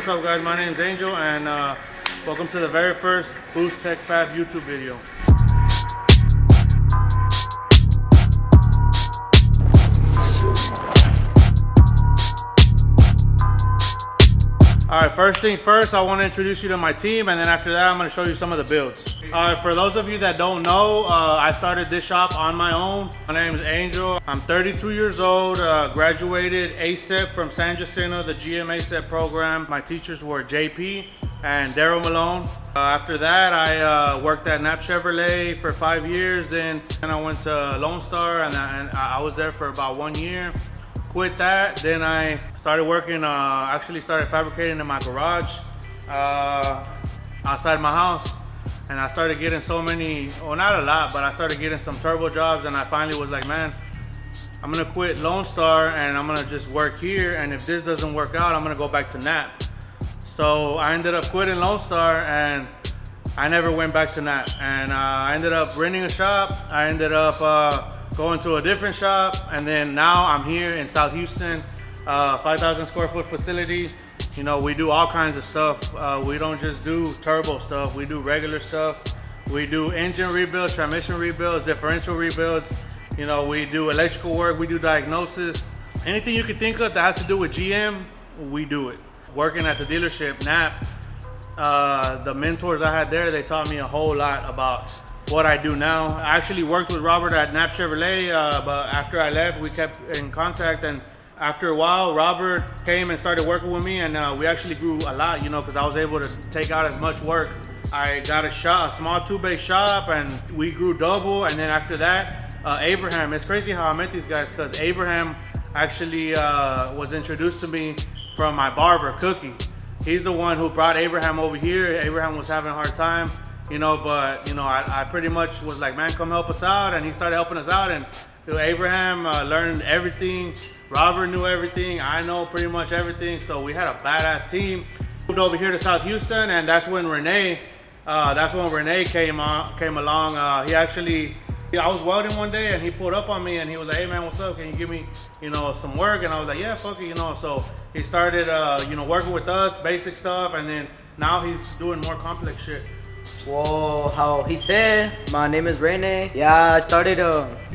What's up, guys? My name's Angel, and welcome to the very first Boost Tech Fab YouTube video. Alright, first thing first, I want to introduce you to my team, and then after that, I'm going to show you some of the builds. Alright, for those of you that don't know, I started this shop on my own. My name is Angel. I'm 32 years old, graduated ASEP from San Jacinto, the GM ASEP program. My teachers were JP and Daryl Malone. After that, I worked at Nap Chevrolet for 5 years, then I went to Lone Star, and I was there for about 1 year. Quit that, then I started working, actually started fabricating in my garage outside my house, and I started getting so many, well, not a lot, but I started getting some turbo jobs, and I finally was like, man, I'm gonna quit Lone Star and I'm gonna just work here, and if this doesn't work out, I'm gonna go back to Nap. So I ended up quitting Lone Star, and I never went back to Nap, and I ended up renting a shop. I ended up going to a different shop, and then now I'm here in South Houston, 5,000 square foot facility. You know, we do all kinds of stuff. We don't just do turbo stuff, we do regular stuff. We do engine rebuilds, transmission rebuilds, differential rebuilds. You know, we do electrical work, we do diagnosis. Anything you can think of that has to do with GM, we do it. Working at the dealership, Nap, the mentors I had there, they taught me a whole lot about what I do now. I actually worked with Robert at Nap Chevrolet, but after I left, we kept in contact, and after a while, Robert came and started working with me, and we actually grew a lot, you know, because I was able to take out as much work. I got a small two-bay shop, and we grew double, and then after that, Abraham. It's crazy how I met these guys, because Abraham actually was introduced to me from my barber, Cookie. He's the one who brought Abraham over here. Abraham was having a hard time, you know, but you know, I pretty much was like, man, come help us out, and he started helping us out, and Abraham learned everything. Robert knew everything. I know pretty much everything. So we had a badass team. Moved over here to South Houston, and that's when Rene came along. He actually, I was welding one day, and he pulled up on me, and he was like, hey man, what's up? Can you give me, you know, some work? And I was like, yeah, fuck it, you know. So he started, you know, working with us, basic stuff, and then now he's doing more complex shit. Well, how he said, my name is Rene. Yeah, I started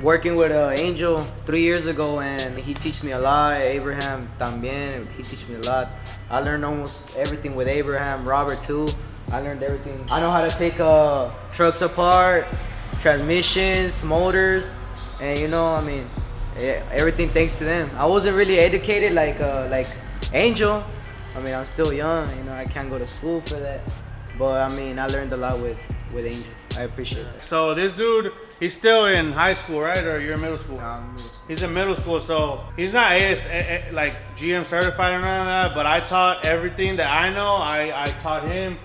working with Angel 3 years ago, and he teach me a lot. Abraham también, he teach me a lot. I learned almost everything with Abraham. Robert too, I learned everything. I know how to take trucks apart, transmissions, motors, and you know, I mean, everything thanks to them. I wasn't really educated like Angel. I mean, I'm still young, you know, I can't go to school for that. But I mean, I learned a lot with Angel. I appreciate that. So this dude, he's still in high school, right? Or you're in middle school? Middle school. He's in middle school, so he's not like GM certified or none of that, but I taught everything that I know. I taught him,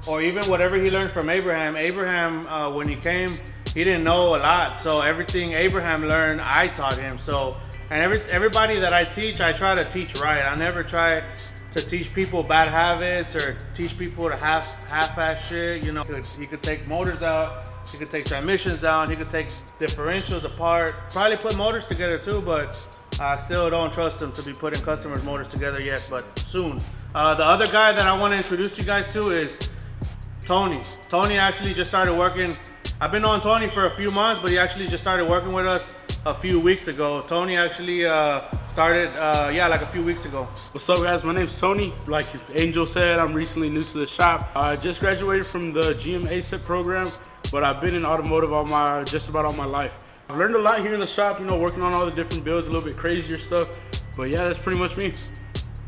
or even whatever he learned from Abraham. Abraham, when he came, he didn't know a lot. So everything Abraham learned, I taught him. So, and everybody that I teach, I try to teach right. I never try to teach people bad habits or teach people to half-ass shit. You know, he could take motors out, he could take transmissions down, he could take differentials apart, probably put motors together too, but I still don't trust him to be putting customers' motors together yet, but soon. The other guy that I want to introduce you guys to is Tony. Tony actually just started working. I've been knowing Tony for a few months, but he actually just started working with us a few weeks ago. Tony actually started, like a few weeks ago. What's up, guys? My name's Tony. Like Angel said, I'm recently new to the shop. I just graduated from the GM ASEP program, but I've been in automotive just about all my life. I've learned a lot here in the shop, you know, working on all the different builds, a little bit crazier stuff. But yeah, that's pretty much me.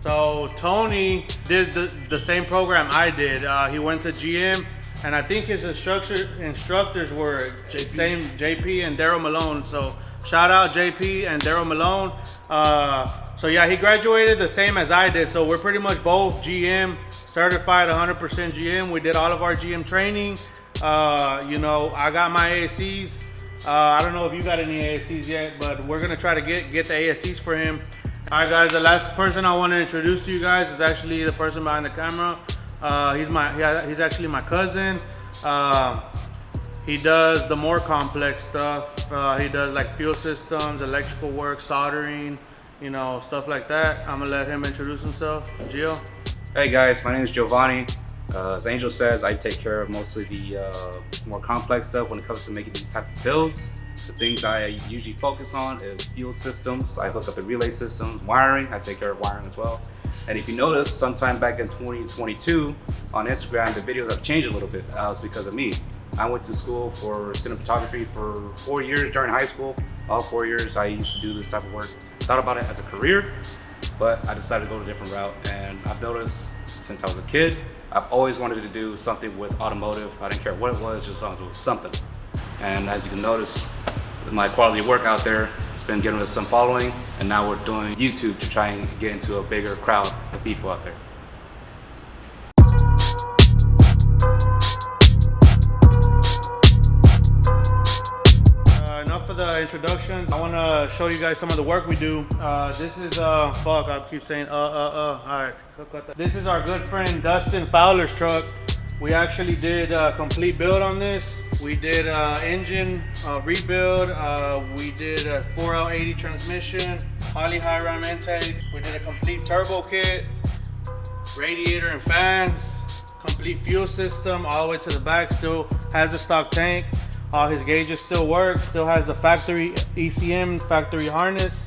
So Tony did the same program I did. He went to GM, and I think his instructors were JP and Daryl Malone. So shout out JP and Daryl Malone. So yeah, he graduated the same as I did. So we're pretty much both GM certified, 100% GM. We did all of our GM training. You know, I got my ASCs. I don't know if you got any ASCs yet, but we're gonna try to get the ASCs for him. All right, guys. The last person I want to introduce to you guys is actually the person behind the camera. He's actually my cousin. He does the more complex stuff. He does like fuel systems, electrical work, soldering, you know, stuff like that. I'm gonna let him introduce himself. Gio. Hey guys, my name is Giovanni. As Angel says, I take care of mostly the more complex stuff when it comes to making these type of builds. The things I usually focus on is fuel systems. I hook up the relay systems, wiring. I take care of wiring as well. And if you notice, sometime back in 2022 on Instagram, the videos have changed a little bit. That was because of me. I went to school for cinematography for 4 years during high school. All 4 years I used to do this type of work. Thought about it as a career, but I decided to go a different route. And I've noticed since I was a kid, I've always wanted to do something with automotive. I didn't care what it was, just as long as it was something. And as you can notice, my quality of work out there, it's been getting us some following, and now we're doing YouTube to try and get into a bigger crowd of people out there. Enough of the introduction. I want to show you guys some of the work we do. This is fuck, I keep saying all right, cut that. This is our good friend Dustin Fowler's truck. We actually did a complete build on this. We did engine rebuild. We did a 4L80 transmission, poly high ram intake. We did a complete turbo kit, radiator and fans, complete fuel system all the way to the back. Still has the stock tank. All his gauges still work. Still has the factory ECM factory harness.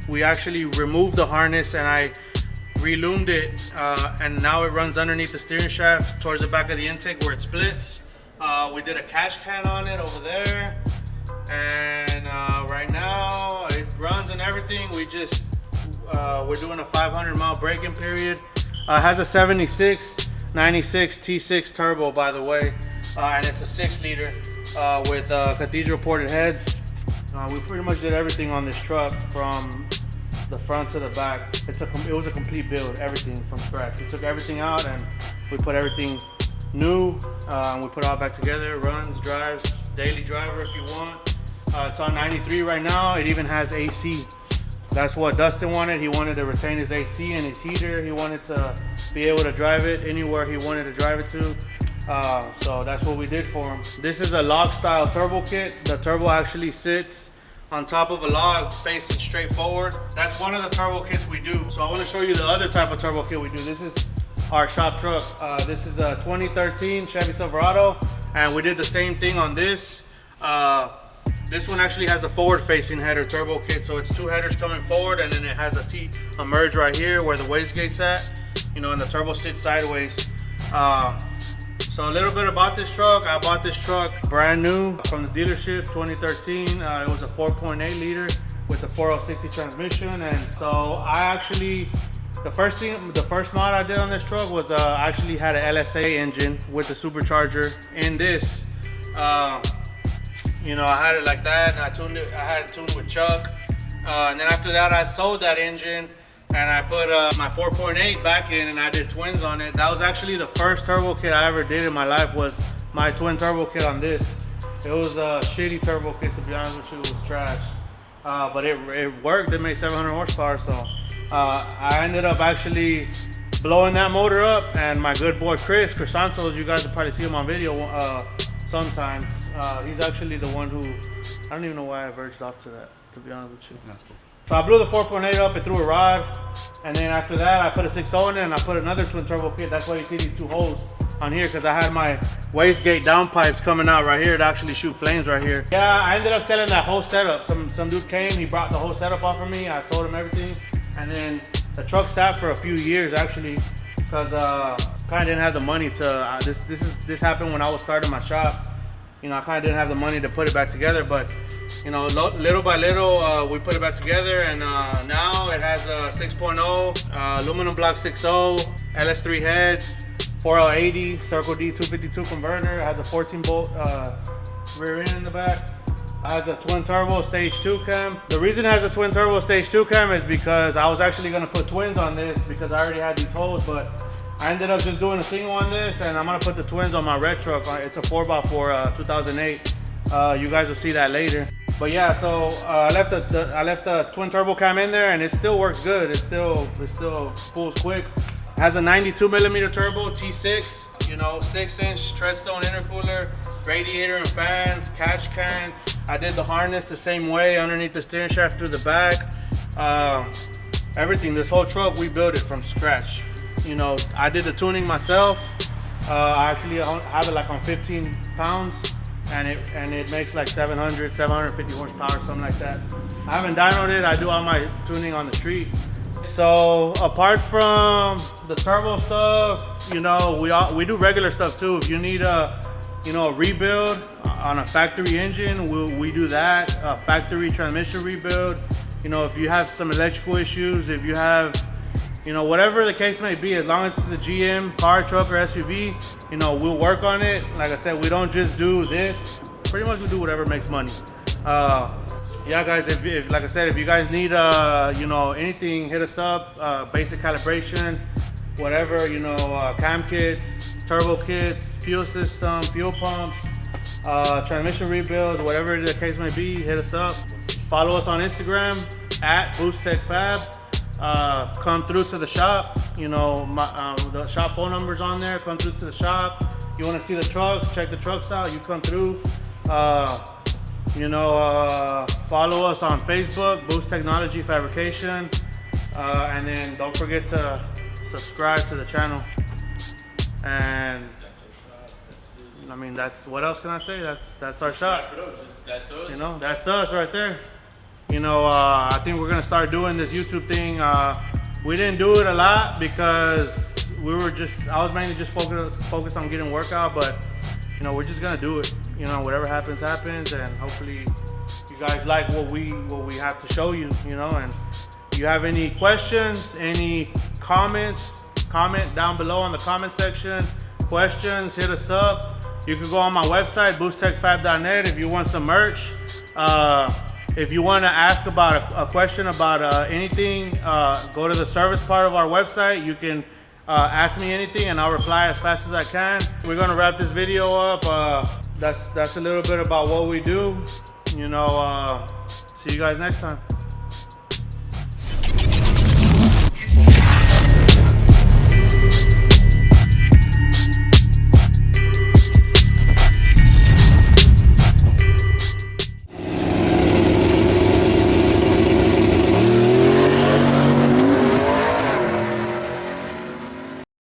We actually removed the harness and I reloomed it, and now it runs underneath the steering shaft towards the back of the intake where it splits. We did a cash can on it over there, and right now it runs and everything. We're doing a 500-mile braking period. It has a 96 T6 turbo, by the way, and it's a 6-liter with cathedral ported heads. We pretty much did everything on this truck from the front to the back. It was a complete build, everything from scratch. We took everything out and we put everything new. We put it all back together. Runs, drives, daily driver if you want. It's on 93 right now. It even has AC. That's what Dustin wanted. He wanted to retain his AC and his heater. He wanted to be able to drive it anywhere he wanted to drive it to. So that's what we did for him. This is a log style turbo kit. The turbo actually sits on top of a log facing straight forward. That's one of the turbo kits we do. So I want to show you the other type of turbo kit we do. This is our shop truck. This is a 2013 Chevy Silverado, and we did the same thing on this. This one actually has a forward facing header turbo kit. So it's 2 headers coming forward, and then it has a merge right here where the wastegate's at, and the turbo sits sideways. So a little bit about this truck. I bought this truck brand new from the dealership, 2013. It was a 4.8 liter with the 4L60 transmission. And so the first mod I did on this truck was I actually had an LSA engine with the supercharger in this. I had it like that, and I had it tuned with Chuck. And then after that, I sold that engine and I put my 4.8 back in, and I did twins on it. That was actually the first turbo kit I ever did in my life, was my twin turbo kit on this. It was a shitty turbo kit, to be honest with you. It was trash. But it worked. It made 700 horsepower. So I ended up actually blowing that motor up, and my good boy Chris Santos, you guys will probably see him on video sometimes. He's actually the one who, I don't even know why I verged off to that, to be honest with you. That's cool. So I blew the 4.8 up and threw a rod, and then after that I put a 6.0 in it, and I put another twin turbo kit. That's why you see these 2 holes on here, because I had my wastegate down pipes coming out right here to actually shoot flames right here. Yeah, I ended up selling that whole setup. Some dude came, he brought the whole setup off of me. I sold him everything, and then the truck sat for a few years actually, because kind of didn't have the money to. This happened when I was starting my shop. I kind of didn't have the money to put it back together, but little by little, we put it back together, and now it has a 6.0 aluminum block 6.0, LS3 heads, 4L80, Circle D 252 converter. It has a 14 bolt rear end in the back. It has a twin turbo stage 2 cam. The reason it has a twin turbo stage 2 cam is because I was actually going to put twins on this, because I already had these holes, but I ended up just doing a single on this, and I'm going to put the twins on my red truck. It's a 4x4 2008. You guys will see that later. But yeah, so I left the twin turbo cam in there, and it still works good. It still spools quick. It has a 92 millimeter turbo T6, 6-inch treadstone intercooler, radiator and fans, catch can. I did the harness the same way underneath the steering shaft through the back. Everything, this whole truck, we built it from scratch. You know, I did the tuning myself. I actually have it like on 15 pounds, and it makes like 750 horsepower, something like that. I haven't dynoed it. I do all my tuning on the street. So apart from the turbo stuff, you know, we do regular stuff too. If you need a rebuild on a factory engine, we do that. A factory transmission rebuild. You know, if you have some electrical issues, if you have, you know, whatever the case may be, as long as it's a GM car, truck, or SUV, you know, we'll work on it. Like I said, we don't just do this. Pretty much we do whatever makes money. Yeah, guys, if like I said, if you guys need, you know, anything, hit us up. Basic calibration, whatever, you know, cam kits, turbo kits, fuel system, fuel pumps, transmission rebuilds, whatever the case may be, hit us up. Follow us on Instagram at BoostTechFab. Come through to the shop. You know, the shop phone number's on there. Come through to the shop. You want to see the trucks, check the trucks out, you come through. You know, follow us on Facebook, Boost Technology Fabrication. And then don't forget to subscribe to the channel. And I mean, that's, what else can I say? That's our shop. That's us. You know, that's us right there. You know, I think we're gonna start doing this YouTube thing. We didn't do it a lot because I was mainly just focused on getting workout, but you know, we're just gonna do it. You know, whatever happens, happens, and hopefully you guys like what we have to show you. You know, and if you have any questions, any comments, comment down below on the comment section. Questions, hit us up. You can go on my website, boosttechfab.net, if you want some merch. If you want to ask about a question about anything, go to the service part of our website. You can ask me anything and I'll reply as fast as I can. We're gonna wrap this video up. That's a little bit about what we do. You know, see you guys next time.